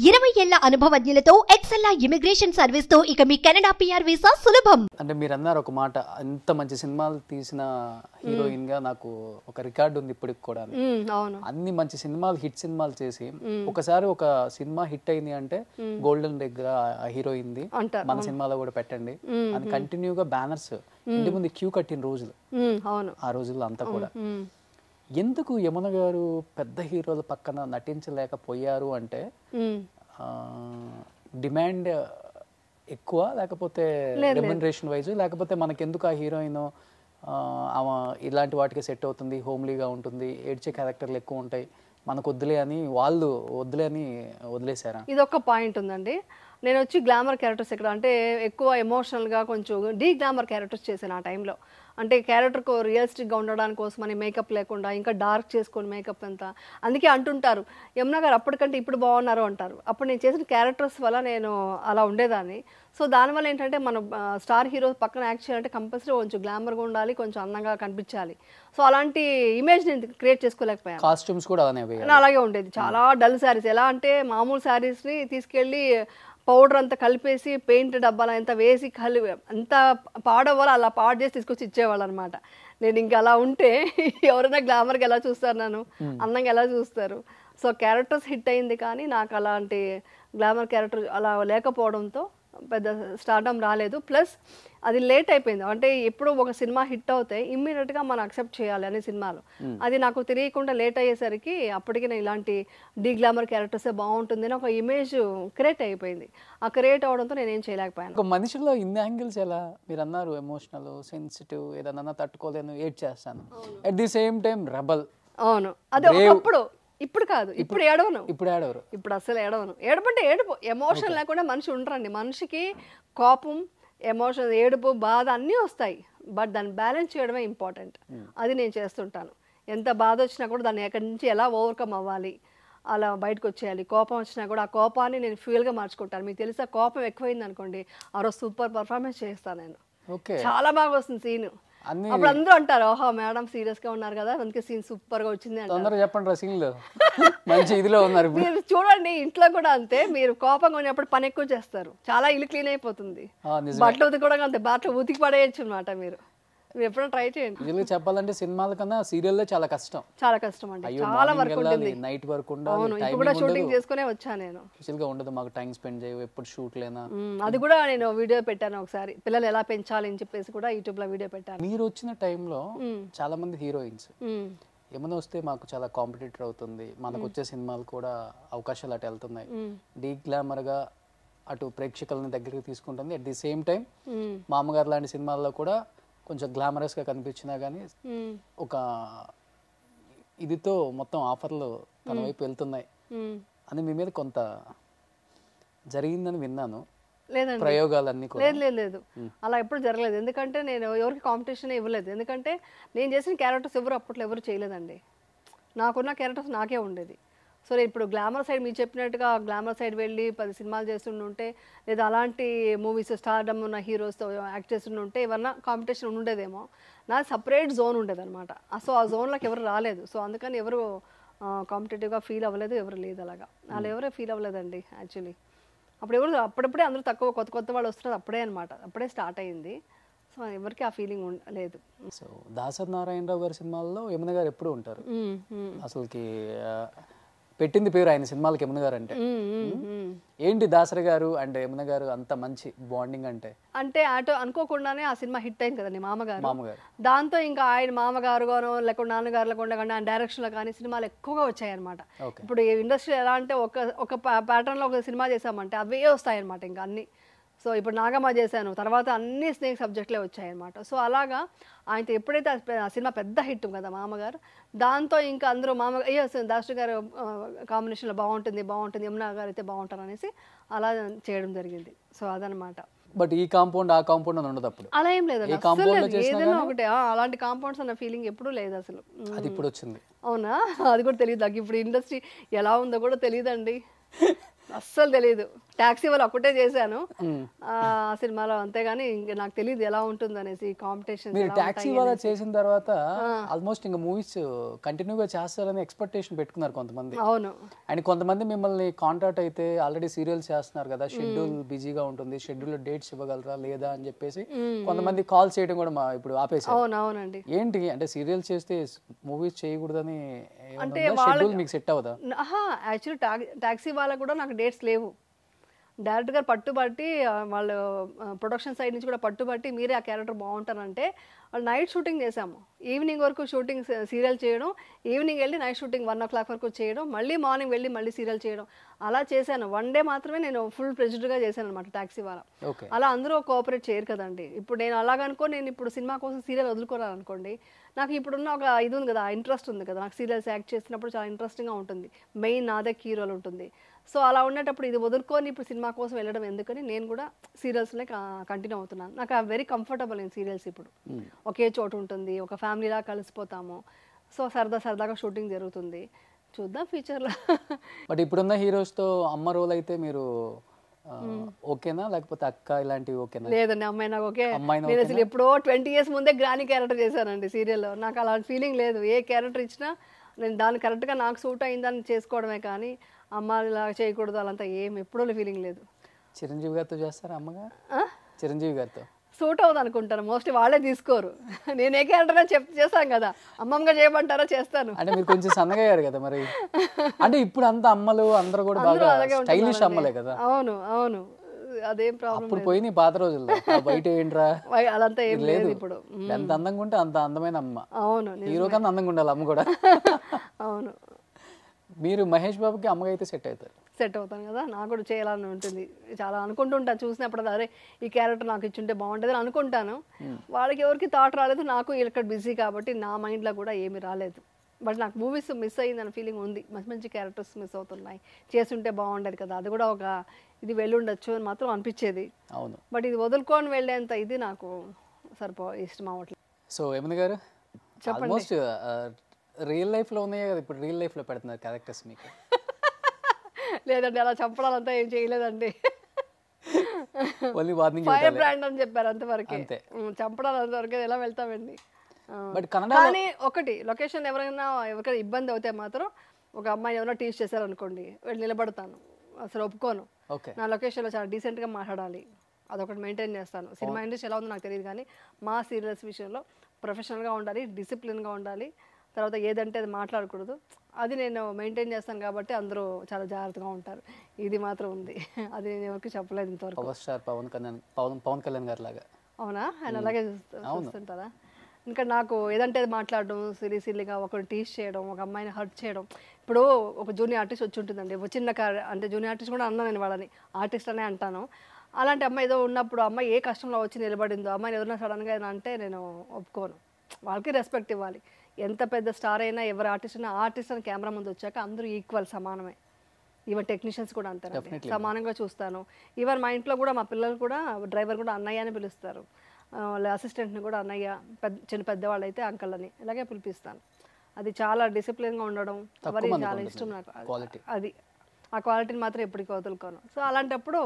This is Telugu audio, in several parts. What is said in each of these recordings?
20 ఏళ్ల అనుభవజ్ఞులతో ఎక్సెల్ ఇమిగ్రేషన్ సర్వీస్ తో ఇక మీ కెనడా పిఆర్ వీసా సులభం. అంటే మీరు అన్నారు ఒక మాట, ఎంత మంచి సినిమాలు తీసిన హీరోయిన్ గా నాకు ఒక రికార్డు ఉంది ఇప్పటికి కూడా. అన్ని మంచి సినిమాలు, హిట్ సినిమాలు చేసి ఒకసారి ఒక సినిమా హిట్ అయింది అంటే గోల్డెన్ దగ్గర హీరోయిన్ ది మన సినిమాలో కూడా పెట్టండి అని కంటిన్యూగా బ్యానర్స్ ఇంటి ముందు క్యూ కట్టిన రోజులు ఆ రోజుల్లో అంతా కూడా. ఎందుకు యమున గారు పెద్ద హీరోల పక్కన నటించలేకపోయారు అంటే డిమాండ్ ఎక్కువ, లేకపోతే రెమ్యునరేషన్ వైజ్, లేకపోతే మనకెందుకు ఆ హీరోయిన్ ఆమె ఇలాంటి వాటికి సెట్ అవుతుంది, హోమ్లీగా ఉంటుంది, ఏడ్చే క్యారెక్టర్లు ఎక్కువ ఉంటాయి, మనకు వద్దులే అని వాళ్ళు వద్దులే అని వదిలేశారా? ఇది ఒక పాయింట్ ఉందండి. నేను వచ్చి గ్లామర్ క్యారెక్టర్స్ ఇక్కడ అంటే ఎక్కువ ఎమోషనల్గా కొంచెం డీ గ్లామర్ క్యారెక్టర్స్ చేశాను ఆ టైంలో. అంటే క్యారెక్టర్కు రియలిస్టిక్గా ఉండడానికి కోసమని మేకప్ లేకుండా ఇంకా డార్క్ చేసుకొని మేకప్ అంతా. అందుకే అంటుంటారు యమున గారు అప్పటికంటే ఇప్పుడు బాగున్నారు అంటారు. అప్పుడు నేను చేసిన క్యారెక్టర్స్ వల్ల నేను అలా ఉండేదాన్ని. సో దానివల్ల ఏంటంటే మన స్టార్ హీరో పక్కన యాక్ట్ చేయాలంటే కంపల్సరీ కొంచెం గ్లామర్గా ఉండాలి, కొంచెం అందంగా కనిపించాలి. సో అలాంటి ఇమేజ్ నేను క్రియేట్ చేసుకోలేకపోయాను. కాస్ట్యూమ్స్ కూడా అలాగే ఉండేది. చాలా డల్ శారీస్, ఎలా అంటే మామూలు శారీస్ని తీసుకెళ్ళి పౌడర్ అంతా కలిపేసి పెయింట్ డబ్బాలు అంతా వేసి అంతా పాడవ్వాలి, అలా పాడు చేసి తీసుకొచ్చి ఇచ్చేవాళ్ళు అనమాట. నేను ఇంకా అలా ఉంటే ఎవరైనా గ్లామర్గా ఎలా చూస్తారు, నన్ను అందంగా ఎలా చూస్తారు? సో క్యారెక్టర్స్ హిట్ అయింది, కానీ నాకు అలాంటి గ్లామర్ క్యారెక్టర్ అలా లేకపోవడంతో పెద్ద స్టార్డమ్ రాలేదు. ప్లస్ అది లేట్ అయిపోయింది. అంటే ఎప్పుడు ఒక సినిమా హిట్ అవుతాయి ఇమ్మీడియట్గా మనం అక్సెప్ట్ చేయాలి అనే సినిమాలు. అది నాకు తెలియకుండా లేట్ అయ్యేసరికి అప్పటికి నేను ఇలాంటి డీ గ్లామర్ క్యారెక్టర్సే బాగుంటుంది అని ఒక ఇమేజ్ క్రియేట్ అయిపోయింది. ఆ క్రియేట్ అవడంతో నేనేం చేయలేకపోయాను. ఒక మనిషిలో ఇన్ని యాంగిల్స్ ఎలా? మీరు అన్నారు ఎమోషనల్, సెన్సిటివ్, ఏదన్నా తట్టుకోలేను, ఏడ్ చేస్తాను, at the same time rebel. అవును, అదే ఒకప్పుడు. ఇప్పుడు కాదు, ఇప్పుడు ఏడవను. ఇప్పుడు అసలు ఏడవను. ఏడపంటే ఏడుపు, ఎమోషన్ లేకుండా మనిషి ఉండరండి. మనిషికి కోపం, ఎమోషన్, ఏడుపు, బాధ అన్నీ వస్తాయి. బట్ దాన్ని బ్యాలెన్స్ చేయడమే ఇంపార్టెంట్. అది నేను చేస్తుంటాను. ఎంత బాధ వచ్చినా కూడా దాన్ని ఎక్కడి నుంచి ఎలా ఓవర్కమ్ అవ్వాలి, అలా బయటకు వచ్చేయాలి. కోపం వచ్చినా కూడా ఆ కోపాన్ని నేను ఫ్యూయల్గా మార్చుకుంటాను. మీకు తెలుసా, కోపం ఎక్కువైంది అనుకోండి, ఆ రోజు సూపర్ పర్ఫార్మెన్స్ చేస్తాను నేను. చాలా బాగా వస్తుంది సీన్. అప్పుడు అందరూ అంటారు, ఓహో మేడం సీరియస్ గా ఉన్నారు కదా, అందుకే సీన్ సూపర్ గా వచ్చింది అంటారు. మీరు చూడండి, ఇంట్లో కూడా అంతే. మీరు కోపంగా ఉన్నప్పుడు పని ఎక్కువ చేస్తారు, చాలా ఇల్లు క్లీన్ అయిపోతుంది. బట్టలు ఉతికి అంతే, బట్టలు ఉతికి పడేయచ్చు అనమాట. మీరు ఎప్పుడైనా ట్రై చేయండి. చెప్పాలంటే సినిమాల కన్నా సీరియల్ చాలా కష్టం. చాలా కష్టం అండి, చాలా వర్క్ ఉంటుంది, నైట్ వర్క్ ఉండాలి. ఇప్పుడు కూడా షూటింగ్ చేసుకునే వచ్చాను నేను. స్పెషల్గా ఉండదు మాకు టైం స్పెండ్ చేయవు, ఎప్పుడు షూట్ లేనా. అది కూడా నేను వీడియో పెట్టాను ఒకసారి, పిల్లలు ఎలా పెంచాలి అని చెప్పేసి కూడా యూట్యూబ్ లో వీడియో పెట్టాను. మీరు వచ్చిన టైంలో చాలా మంది హీరోయిన్స్ ఏమైనా వస్తే మాకు చాలా కాంపిటేటర్ అవుతుంది, మనకు వచ్చే సినిమాలు కూడా అవకాశాలు అటు వెళ్తున్నాయి, డీ గ్లామర్ గా అటు ప్రేక్షకులని దగ్గరికి తీసుకుంటుంది. అట్ ది సేమ్ టైం మామగారు లాంటి సినిమాల్లో కూడా కొంచెం గ్లామరస్ గా కనిపించినా కానీ ఒక ఇదితో మొత్తం ఆఫర్లు తన వైపు వెళ్తున్నాయి అని మీ మీద కొంత జరిగిందని విన్నాను. ప్రయోగాలన్నీ లేదు, అలా ఎప్పుడు జరగలేదు. ఎందుకంటే నేను ఎవరికి కాంపిటీషన్ ఇవ్వలేదు. ఎందుకంటే నేను చేసిన క్యారెక్టర్స్ ఎవరు అప్పట్లో ఎవరు చేయలేదండి. నాకున్న క్యారెక్టర్స్ నాకే ఉండేది. సో నేను ఇప్పుడు గ్లామర్ సైడ్, మీరు చెప్పినట్టుగా గ్లామర్ సైడ్ వెళ్ళి 10 సినిమాలు చేస్తుంటే, లేదా అలాంటి మూవీస్ స్టార్డమ్ ఉన్న హీరోస్తో యాక్ట్ చేస్తుంటే ఏమన్నా కాంపిటీషన్ ఉండేదేమో. నా సపరేట్ జోన్ ఉండేదన్నమాట. సో ఆ జోన్లోకి ఎవరు రాలేదు. సో అందుకని ఎవరు కాంపిటేటివ్గా ఫీల్ అవ్వలేదు, ఎవరు లేదు అలాగా. వాళ్ళు ఎవరే ఫీల్ అవ్వలేదండి యాక్చువల్లీ. అప్పుడప్పుడే అందరూ తక్కువ కొత్త వాళ్ళు వస్తున్నారు అప్పుడే అనమాట, అప్పుడే స్టార్ట్ అయ్యింది. సో ఎవరికి ఆ ఫీలింగ్ లేదు. సో దాసరి నారాయణరావు గారి సినిమాల్లో యమున గారు ఎప్పుడు ఉంటారు. అసలుకి పెట్టింది పేరు ఆయన సినిమాలకి యమున గారు అంటే. ఏంటి దాసరి గారు అండ్ యమున గారు అంత మంచి బాండింగ్ అంటే అటు అనుకోకుండానే ఆ సినిమా హిట్ అయింది కదండి, మామగారు. దాంతో ఇంకా ఆయన మామగారు గానో లేకుండా నాన్నగారులో కానీ ఆయన డైరెక్షన్ లో కానీ సినిమాలు ఎక్కువగా వచ్చాయి అనమాట. ఇప్పుడు ఇండస్ట్రీ ఎలా అంటే ఒక ప్యాటర్న్ లో ఒక సినిమా చేసామంటే అవే వస్తాయి అనమాట ఇంకా అన్ని. సో ఇప్పుడు నాగమ్మ చేశాను, తర్వాత అన్ని స్నేక్ సబ్జెక్ట్లే వచ్చాయన్నమాట. సో అలాగా ఆయనతో ఎప్పుడైతే ఆ సినిమా పెద్ద హిట్ కదా మామగారు, దాంతో ఇంకా అందరూ మామగారు దాసరి గారు కాంబినేషన్లో బాగుంటుంది, యమున గారు అయితే బాగుంటారు అనేసి అలా చేయడం జరిగింది. సో అదనమాట. బట్ ఈ కాంపౌండ్ ఆ కాంపౌండ్ అని ఉండదు అప్పుడు. అలా ఏం లేదు, ఏదైనా ఒకటే. అలాంటి కాంపౌండ్స్ అన్న ఫీలింగ్ ఎప్పుడూ లేదు అసలు. అది ఇప్పుడు వచ్చింది. అవునా? అది కూడా తెలియదు నాకు. ఇప్పుడు ఇండస్ట్రీ ఎలా ఉందో కూడా తెలియదండి, అస్సలు తెలియదు. టాక్సీ వాళ్ళు ఒకటే చేశాను ఆ సినిమాలో, అంతేగాని ఇంకా నాకు తెలియదు ఎలా ఉంటుంది అనేసి కాంపిటీషన్. మీరు టాక్సీ వాళ్ళ చేసిన తర్వాత ఆల్మోస్ట్ ఇంకా మూవీస్ కంటిన్యూగా చేస్తారని ఎక్స్పెక్టేషన్ పెట్టుకున్నారు కొంతమంది. అవును. అండ్ కొంతమంది మిమ్మల్ని కాంటాక్ట్ అయితే ఆల్రెడీ సీరియల్స్ చేస్తున్నారు కదా, షెడ్యూల్ బిజీగా ఉంటుంది, షెడ్యూల్ డేట్స్ ఇవ్వగలరా లేదా అని చెప్పేసి కొంతమంది కాల్ చేయడం కూడా ఇప్పుడు ఆపేసారు. అవునండి. ఏంటి అంటే సీరియల్స్ చేస్తే మూవీస్ చేయకూడదని అంటే షెడ్యూల్ మీకు సెట్ అవ్వదా? యాక్చువల్లీ టాక్సీ వాళ్ళకు కూడా నాకు డేట్స్ లేవు. డైరెక్ట్గా పట్టుబట్టి వాళ్ళు ప్రొడక్షన్ సైడ్ నుంచి కూడా పట్టుబట్టి మీరే ఆ క్యారెక్టర్ బాగుంటారంటే వాళ్ళు నైట్ షూటింగ్ చేసాము. ఈవినింగ్ వరకు షూటింగ్ సీరియల్ చేయడం, ఈవినింగ్ వెళ్ళి నైట్ షూటింగ్ 1 o'clock వరకు చేయడం, మళ్ళీ మార్నింగ్ వెళ్ళి మళ్ళీ సీరియల్ చేయడం, అలా చేశాను. 1 day మాత్రమే నేను ఫుల్ ప్రెజెడ్గా చేశాను అనమాట టాక్సీ వాళ్ళ. అలా అందరూ కోఆపరేట్ చేయరు కదండి. ఇప్పుడు నేను అలాగనుకో నేను ఇప్పుడు సినిమా కోసం సీరియల్ వదులుకోరాను అనుకోండి, నాకు ఇప్పుడున్న ఒక ఇది ఉంది కదా, ఇంట్రెస్ట్ ఉంది కదా, నాకు సీరియల్స్ యాక్ట్ చేసినప్పుడు చాలా ఇంట్రెస్టింగ్గా ఉంటుంది, మెయిన్ నాదే కీ రోల్ ఉంటుంది. సో అలా ఉండేటప్పుడు ఇది వదులుకొని ఇప్పుడు సినిమా కోసం వెళ్ళడం ఎందుకని నేను కూడా సీరియల్స్లో కంటిన్యూ అవుతున్నాను. నాకు వెరీ కంఫర్టబుల్ ఇన్ సీరియల్స్. ఇప్పుడు ఒకే చోటు ఉంటుంది, ఒక ఫ్యామిలీలా కలిసిపోతాము, సో సరదాగా షూటింగ్ జరుగుతుంది. చూద్దాం ఫ్యూచర్లో. బట్ ఇప్పుడున్న హీరోస్తో అమ్మ రోల్ అయితే మీరు ఓకేనా, లేకపోతే అక్క ఇలాంటివి ఓకేనా? లేదండి, అమ్మాయి నాకు ఓకే. నేను అసలు ఎప్పుడో 20 years ముందే గ్రాని క్యారెక్టర్ చేశానండి సీరియల్లో. నాకు అలాంటి ఫీలింగ్ లేదు. ఏ క్యారెక్టర్ ఇచ్చినా నేను దాన్ని కరెక్ట్గా నాకు సూట్ అయిందని చేసుకోవడమే కానీ అమ్మ ఇలా చేయకూడదు అలాంతా ఏం ఎప్పుడో ఫీలింగ్ లేదు. చిరంజీవి గారితో చేస్తారా అమ్మగారు? చిరంజీవి గారితో సూట్ అవుతుంది అనుకుంటాను. మోస్ట్లీ వాళ్ళే తీసుకోరు. నేను ఏ క్యారెక్టర్ చేస్తాను కదా, అమ్మమ్మగా చేయమంటారా చేస్తాను. అంటే మీరు కొంచెం సన్నగా అయ్యారు కదా మరి. అంటే ఇప్పుడు అంత అమ్మలు అందరూ కూడా బాగా స్టైలిష్ అమ్మలే కదా. అవును అదేం ప్రాబ్లం. అప్పుడు పోయి పాత రోజుల్లో బయట ఏంట్రా అదంతా ఏం లేదు. ఇప్పుడు ఎంత అందంగా ఉంటే అంత అందమైన అమ్మ. అవును, హీరో కన్నా అందంగా ఉండాలి అమ్మ కూడా. అవును. మీరు మహేష్ బాబుకి అమ్మగా అయితే సెట్ అవుతాను కదా, నాకు కూడా చేయాలని ఉంటుంది. చాలా అనుకుంటుంటాను చూసినప్పుడు, అరే ఈ క్యారెక్టర్ నాకు ఇచ్చుంటే బాగుంటుంది అని అనుకుంటాను. వాళ్ళకి ఎవరికి థాట్ రాలేదు, నాకు ఇక్కడ బిజీ కాబట్టి నా మైండ్లో కూడా ఏమీ రాలేదు. బట్ నాకు మూవీస్ మిస్ అయ్యిందని ఫీలింగ్ ఉంది. మంచి క్యారెక్టర్స్ మిస్ అవుతున్నాయి, చేస్తుంటే బాగుండేది కదా, అది కూడా ఒక ఇది వెళ్ళుండొచ్చు అని మాత్రం అనిపించేది. అవును. బట్ ఇది వదులుకొని వెళ్ళేంత ఇది నాకు ఇష్టం అవ్వట్లేదు. సో యమున గారు ఆల్మోస్ట్ రియల్ లైఫ్లో ఉన్నాయి కదా, ఇప్పుడు రియల్ లైఫ్లో పెడుతున్నారు క్యారెక్టర్స్ మీకు? లేదండి, అలా చంపడాలంతా ఏం చేయలేదండి. ఫైర్ బ్రాండ్ అని చెప్పారు అంతవరకే. చంపడాలు అంతవరకే ఎలా వెళ్తామండి. కానీ ఒకటి లొకేషన్ ఎవరికైనా ఇబ్బంది అవుతే మాత్రం ఒక అమ్మాయి ఎవరైనా టీచ్ చేశారనుకోండి, వెళ్ళి నిలబడతాను, అసలు ఒప్పుకోను. నా లొకేషన్లో చాలా డీసెంట్గా మాట్లాడాలి, అదొకటి మెయింటైన్ చేస్తాను. సినిమా ఇండస్ట్రీ ఎలా ఉందో నాకు తెలియదు కానీ మా సీరియల్స్ విషయంలో ప్రొఫెషనల్గా ఉండాలి, డిసిప్లిన్గా ఉండాలి, తర్వాత ఏదంటే అది మాట్లాడకూడదు, అది నేను మెయింటైన్ చేస్తాను కాబట్టి అందరూ చాలా జాగ్రత్తగా ఉంటారు. ఇది మాత్రం ఉంది, అది నేను ఎవరికి చెప్పలేదు ఇంతవరకు. పవర్ స్టార్ పవన్ కళ్యాణ్ గారు లాగా. అవునా? ఆయన అలాగే చూస్తుంటారా? ఇంకా నాకు ఏదంటే అది మాట్లాడడం, సిల్లీగా ఒకరు టీచ్ చేయడం, ఒక అమ్మాయిని హర్ట్ చేయడం. ఇప్పుడు ఒక జూనియర్ ఆర్టిస్ట్ వచ్చి ఉంటుందండి, ఒక చిన్న అంటే జూనియర్ ఆర్టిస్ట్ కూడా అన్నా, నేను వాళ్ళని ఆర్టిస్ట్ అనే అంటాను. అలాంటి అమ్మాయి ఏదో ఉన్నప్పుడు అమ్మాయి ఏ కష్టంలో వచ్చి నిలబడిందో, అమ్మాయిని ఎవరైనా సడన్గా ఏదైనా అంటే నేను ఒప్పుకోను. వాళ్ళకి రెస్పెక్ట్ ఇవ్వాలి. ఎంత పెద్ద స్టార్ అయినా, ఎవరు ఆర్టిస్ట్ అయినా, ఆర్టిస్ట్ అని కెమెరా ముందు వచ్చాక అందరూ ఈక్వల్, సమానమే. ఈవెన్ టెక్నీషియన్స్ కూడా అంటారు, సమానంగా చూస్తాను. ఈవెన్ మా ఇంట్లో కూడా మా పిల్లలు కూడా డ్రైవర్ కూడా అన్నయ్య అని పిలుస్తారు, వాళ్ళ అసిస్టెంట్ని కూడా అన్నయ్య, పెద్దవాళ్ళు అయితే అంకల్ అని ఇలాగే పిలిపిస్తాను. అది చాలా డిసిప్లిన్గా ఉండడం అవన్నీ చాలా ఇష్టం నాకు. అది ఆ క్వాలిటీని మాత్రం ఎప్పటికీ వదులుకోను. సో అలాంటప్పుడు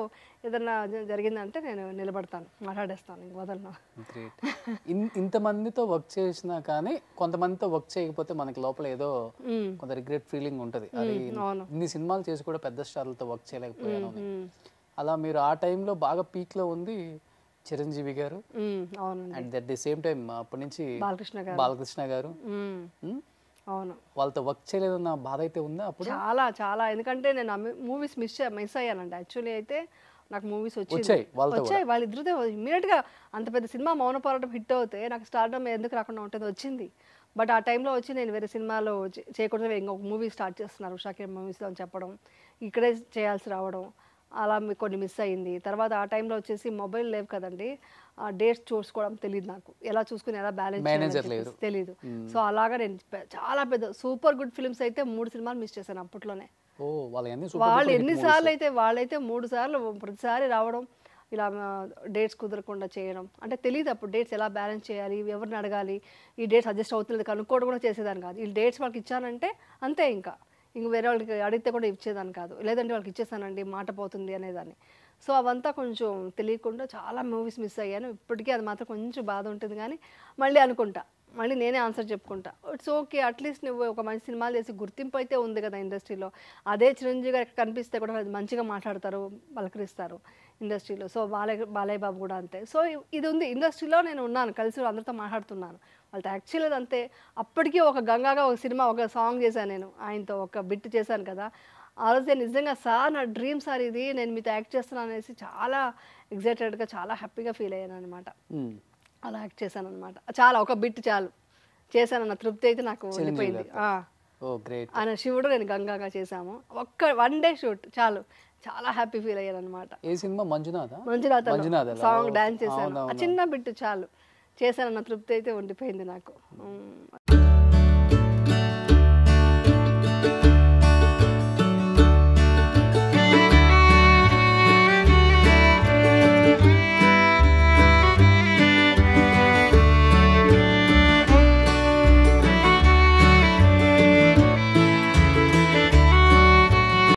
ఏదన్నా జరిగిందంటే నేను నిలబడతాను, మాట్లాడేస్తాను, ఇంక వదలను. ఇంతమందితో వర్క్ చేసినా కానీ కొంతమందితో వర్క్ చేయకపోతే మనకి లోపల ఏదో కొంత రిగ్రెట్ ఫీలింగ్ ఉంటుంది. అది ఇన్ని సినిమాలు చేసి కూడా పెద్ద స్టార్లతో వర్క్ చేయలేకపోయాను. అలా మీరు ఆ టైంలో బాగా పీక్లో ఉంది చిరంజీవి గారు, and that the same time అప్పటి నుంచి బాలకృష్ణ గారు. అవును, వాళ్ళతో వర్క్ చేయలేదన్న బాధ అయితే ఉందా అప్పుడు? చాలా ఎందుకంటే నేను మూవీస్ మిస్ అయ్యానండి. యాక్చువల్లీ అయితే నాకు మూవీస్ వచ్చాయి, వాళ్ళిద్దరితో ఇమ్మీడియట్గా అంత పెద్ద సినిమా మౌన పోరాటం హిట్ అవుతే నాకు స్టార్డమ్ ఎందుకు రాకుండా ఉంటుంది, వచ్చింది. బట్ ఆ టైంలో వచ్చి నేను వేరే సినిమాలో చేయకూడదు, ఇంకొక మూవీ స్టార్ట్ చేస్తున్నారు షాకిర్ మూవీస్లో అని చెప్పడం, ఇక్కడే చేయాల్సి రావడం, అలా కొన్ని మిస్ అయింది. తర్వాత ఆ టైంలో వచ్చేసి మొబైల్ లేవు కదండి, ఆ డేట్స్ చూసుకోవడం తెలియదు నాకు, ఎలా చూసుకుని ఎలా బ్యాలెన్స్ తెలియదు. సో అలాగా నేను చాలా పెద్ద సూపర్ గుడ్ ఫిల్మ్స్ అయితే 3 సినిమాలు మిస్ చేశాను అప్పట్లోనే. వాళ్ళు ఎన్నిసార్లు అయితే వాళ్ళైతే 3 సార్లు ప్రతిసారి రావడం, ఇలా డేట్స్ కుదరకుండా చేయడం, అంటే తెలియదు అప్పుడు డేట్స్ ఎలా బ్యాలెన్స్ చేయాలి, ఎవరిని అడగాలి, ఈ డేట్స్ అడ్జస్ట్ అవుతుంది కనుక్కోవడం కూడా చేసేదాన్ని కాదు. ఈ డేట్స్ వాళ్ళకి ఇచ్చానంటే అంతే, ఇంకా ఇంక వేరే వాళ్ళకి అడిగితే కూడా ఇచ్చేదాన్ని కాదు, లేదంటే వాళ్ళకి ఇచ్చేసానండి మాట పోతుంది అనేదాన్ని. సో అవంతా కొంచెం తెలియకుండా చాలా మూవీస్ మిస్ అయ్యాను. ఇప్పటికీ అది మాత్రం కొంచెం బాధ ఉంటుంది, కానీ మళ్ళీ అనుకుంటా, మళ్ళీ నేనే ఆన్సర్ చెప్పుకుంటా, ఇట్స్ ఓకే, అట్లీస్ట్ నువ్వు ఒక మంచి సినిమాలు చేసి గుర్తింపు అయితే ఉంది కదా ఇండస్ట్రీలో. అదే చిరంజీవి గారు కనిపిస్తే కూడా మంచిగా మాట్లాడతారు, పలకరిస్తారు ఇండస్ట్రీలో. సో బాలయ్య బాబు కూడా అంతే. సో ఇది ఉంది, ఇండస్ట్రీలో నేను ఉన్నాను, కలిసి అందరితో మాట్లాడుతున్నాను. వాళ్ళతో యాక్చువల్లీ అంతే. అప్పటికీ ఒక గంగాగా ఒక సినిమా, ఒక సాంగ్ చేశాను నేను ఆయనతో, ఒక బిట్ చేశాను కదా. ఆ రోజే నిజంగా సార్ నా డ్రీమ్ సార్ ఇది, నేను మీతో యాక్ట్ చేస్తున్నాను అనేసి చాలా ఎగ్జైటెడ్గా, చాలా హ్యాపీగా ఫీల్ అయ్యాను అనమాట. అలా యాక్ట్ చేశాను అనమాట. చాలా ఒక బిట్ చాలు చేశానన్న తృప్తి అయితే నాకు ఉండిపోయింది. ఆయన శివుడు, నేను గంగాగా చేశాము. వన్ డే షూట్ చాలు, చాలా హ్యాపీ ఫీల్ అయ్యాను అనమాట. మంజునాథ సాంగ్ డాన్స్ చేశాను, ఆ చిన్న బిట్ చాలు చేశానన్న తృప్తి అయితే ఉండిపోయింది నాకు.